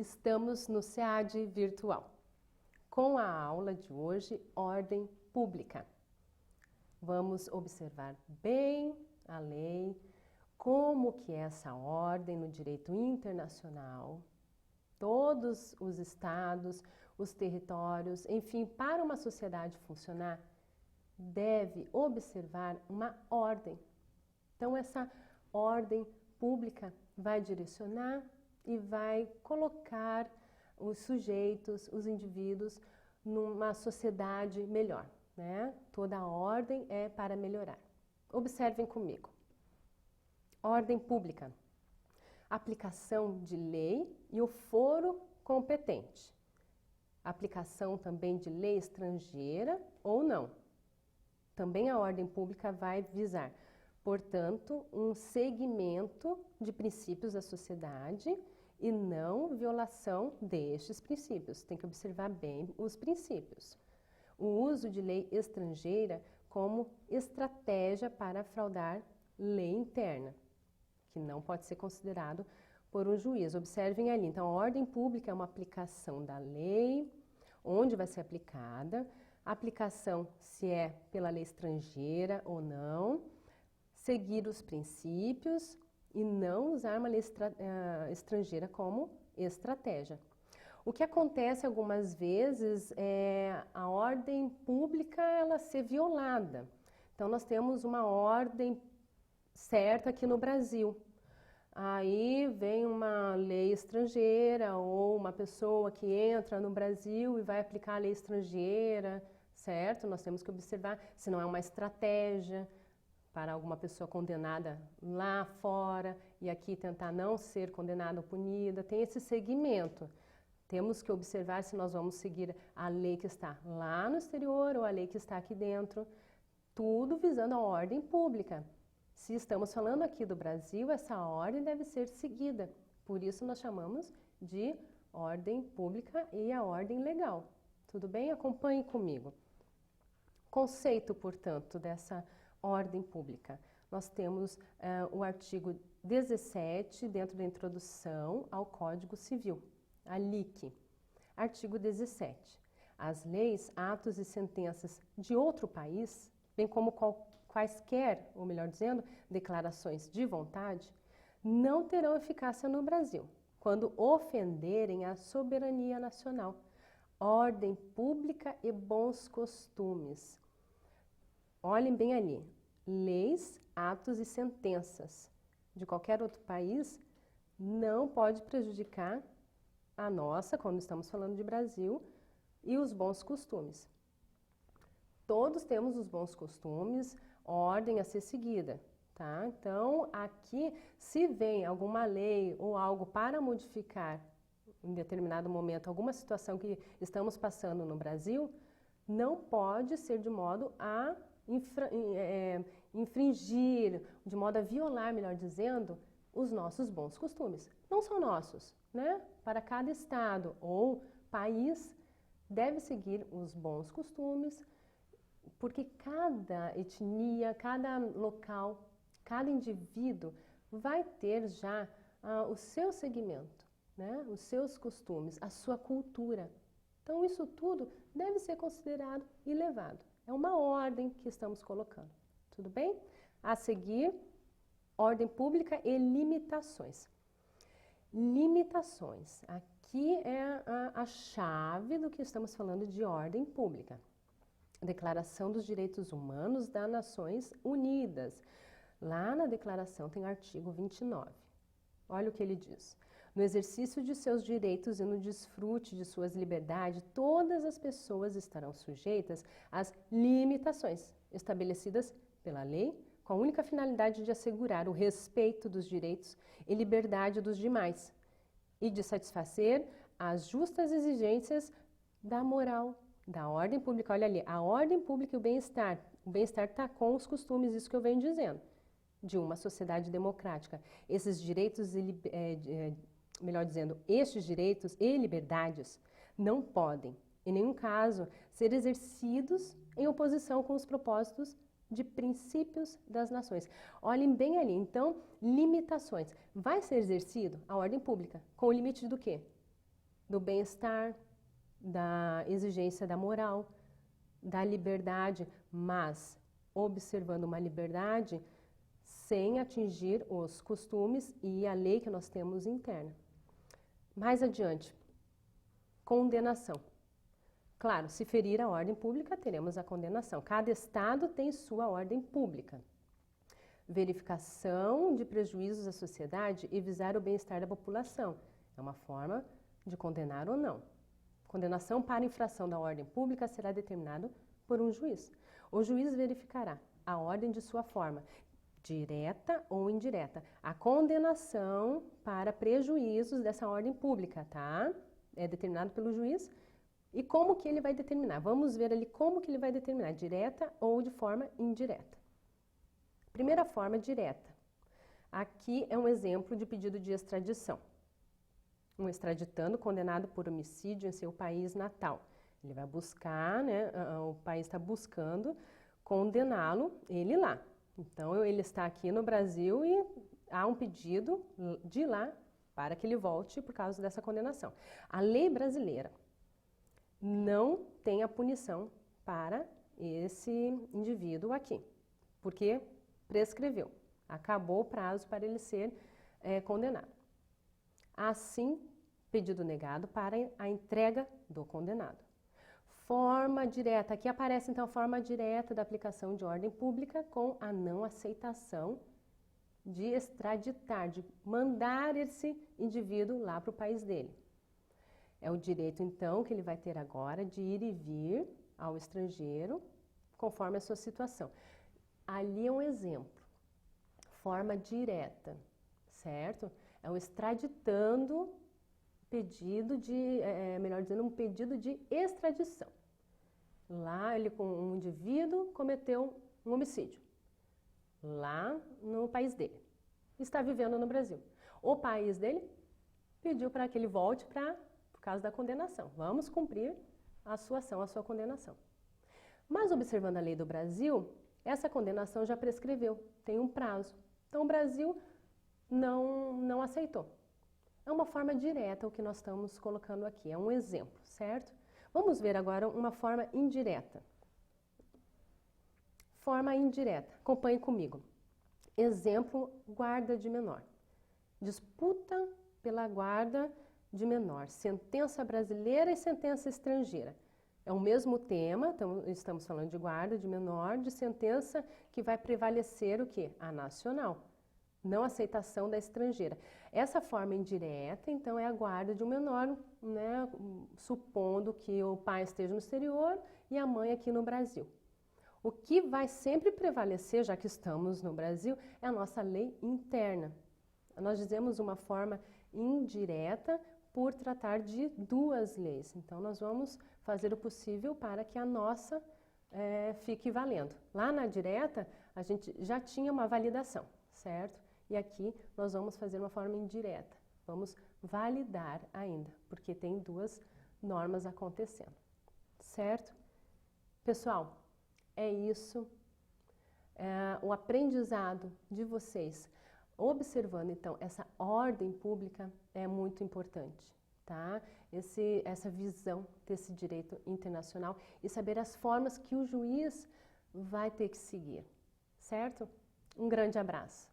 Estamos no SEAD Virtual, com a aula de hoje, Ordem Pública. Vamos observar bem a lei, como que é essa ordem no direito internacional, todos os estados, os territórios, enfim, para uma sociedade funcionar, deve observar uma ordem. Então, essa ordem pública vai direcionar e vai colocar os sujeitos, os indivíduos, numa sociedade melhor, né? Toda a ordem é para melhorar. Observem comigo. Ordem pública. Aplicação de lei e o foro competente. Aplicação também de lei estrangeira ou não. Também a ordem pública vai visar, portanto, um seguimento de princípios da sociedade e não violação destes princípios. Tem que observar bem os princípios. O uso de lei estrangeira como estratégia para fraudar lei interna, que não pode ser considerado por um juiz. Observem ali. Então, a ordem pública é uma aplicação da lei, onde vai ser aplicada, a aplicação se é pela lei estrangeira ou não, seguir os princípios e não usar uma lei estrangeira como estratégia. O que acontece algumas vezes é a ordem pública ela ser violada. Então, nós temos uma ordem certa aqui no Brasil. Aí vem uma lei estrangeira ou uma pessoa que entra no Brasil e vai aplicar a lei estrangeira, certo? Nós temos que observar se não é uma estratégia para alguma pessoa condenada lá fora e aqui tentar não ser condenada ou punida. Tem esse segmento. Temos que observar se nós vamos seguir a lei que está lá no exterior ou a lei que está aqui dentro, tudo visando a ordem pública. Se estamos falando aqui do Brasil, essa ordem deve ser seguida. Por isso nós chamamos de ordem pública e a ordem legal. Tudo bem? Acompanhe comigo. Conceito, portanto, dessa ordem pública. Nós temos o artigo 17 dentro da introdução ao Código Civil, a LIC. Artigo 17. As leis, atos e sentenças de outro país, bem como quaisquer, ou melhor dizendo, declarações de vontade, não terão eficácia no Brasil, quando ofenderem a soberania nacional, ordem pública e bons costumes. Olhem bem ali, leis, atos e sentenças de qualquer outro país não pode prejudicar a nossa, quando estamos falando de Brasil, e os bons costumes. Todos temos os bons costumes, ordem a ser seguida, tá? Então, aqui, se vem alguma lei ou algo para modificar em determinado momento alguma situação que estamos passando no Brasil, não pode ser de modo a infringir, de modo a violar, melhor dizendo, os nossos bons costumes. Não são nossos, né? Para cada estado ou país deve seguir os bons costumes, porque cada etnia, cada local, cada indivíduo vai ter já o seu segmento, né? Os seus costumes, a sua cultura. Então, isso tudo deve ser considerado e levado. É uma ordem que estamos colocando. Tudo bem? A seguir, ordem pública e limitações. Limitações. Aqui é a chave do que estamos falando de ordem pública. Declaração dos Direitos Humanos das Nações Unidas. Lá na declaração tem o artigo 29. Olha o que ele diz. No exercício de seus direitos e no desfrute de suas liberdades, todas as pessoas estarão sujeitas às limitações estabelecidas pela lei, com a única finalidade de assegurar o respeito dos direitos e liberdade dos demais e de satisfazer as justas exigências da moral, da ordem pública. Olha ali, a ordem pública e o bem-estar. O bem-estar está com os costumes, isso que eu venho dizendo, de uma sociedade democrática. Esses direitos, melhor dizendo, estes direitos e liberdades não podem, em nenhum caso, ser exercidos em oposição com os propósitos de princípios das nações. Olhem bem ali, então, limitações. Vai ser exercido a ordem pública com o limite do quê? do bem-estar, da exigência da moral, da liberdade, mas observando uma liberdade sem atingir os costumes e a lei que nós temos interna. Mais adiante, condenação. Claro, se ferir a ordem pública, teremos a condenação. Cada estado tem sua ordem pública. Verificação de prejuízos à sociedade e visar o bem-estar da população. É uma forma de condenar ou não. Condenação para infração da ordem pública será determinado por um juiz. O juiz verificará a ordem de sua forma, direta ou indireta. A condenação para prejuízos dessa ordem pública, tá? É determinado pelo juiz. E como que ele vai determinar? Vamos ver ali como que ele vai determinar, direta ou de forma indireta. Primeira forma, direta. Aqui é um exemplo de pedido de extradição. Um extraditando condenado por homicídio em seu país natal. Ele vai buscar, né, o país está buscando condená-lo, ele lá. Então, ele está aqui no Brasil e há um pedido de lá para que ele volte por causa dessa condenação. A lei brasileira não tem a punição para esse indivíduo aqui, porque prescreveu, acabou o prazo para ele ser condenado. Assim, pedido negado para a entrega do condenado. Forma direta, aqui aparece então a forma direta da aplicação de ordem pública com a não aceitação de extraditar, de mandar esse indivíduo lá para o país dele. É o direito então que ele vai ter agora de ir e vir ao estrangeiro conforme a sua situação. Ali é um exemplo, forma direta, certo? É o extraditando pedido de, melhor dizendo, um pedido de extradição. Lá ele com um indivíduo cometeu um homicídio, lá no país dele. Está vivendo no Brasil. O país dele pediu para que ele volte por causa da condenação. Vamos cumprir a sua ação, a sua condenação. Mas observando a lei do Brasil, essa condenação já prescreveu, tem um prazo. Então o Brasil não aceitou. É uma forma direta o que nós estamos colocando aqui, é um exemplo, certo? Vamos ver agora uma forma indireta. Forma indireta, acompanhe comigo. Exemplo, guarda de menor. Disputa pela guarda de menor, sentença brasileira e sentença estrangeira. É o mesmo tema, então estamos falando de guarda de menor, de sentença que vai prevalecer o quê? A nacional. Não aceitação da estrangeira. Essa forma indireta, então, é a guarda de um menor, né, supondo que o pai esteja no exterior e a mãe aqui no Brasil. O que vai sempre prevalecer, já que estamos no Brasil, é a nossa lei interna. Nós dizemos uma forma indireta por tratar de duas leis. Então, nós vamos fazer o possível para que a nossa fique valendo. Lá na direta, a gente já tinha uma validação, certo? E aqui nós vamos fazer uma forma indireta. Vamos validar ainda, porque tem duas normas acontecendo. Certo? Pessoal, é isso. O aprendizado de vocês, observando então essa ordem pública, é muito importante, tá? Essa visão desse direito internacional e saber as formas que o juiz vai ter que seguir. Certo? Um grande abraço.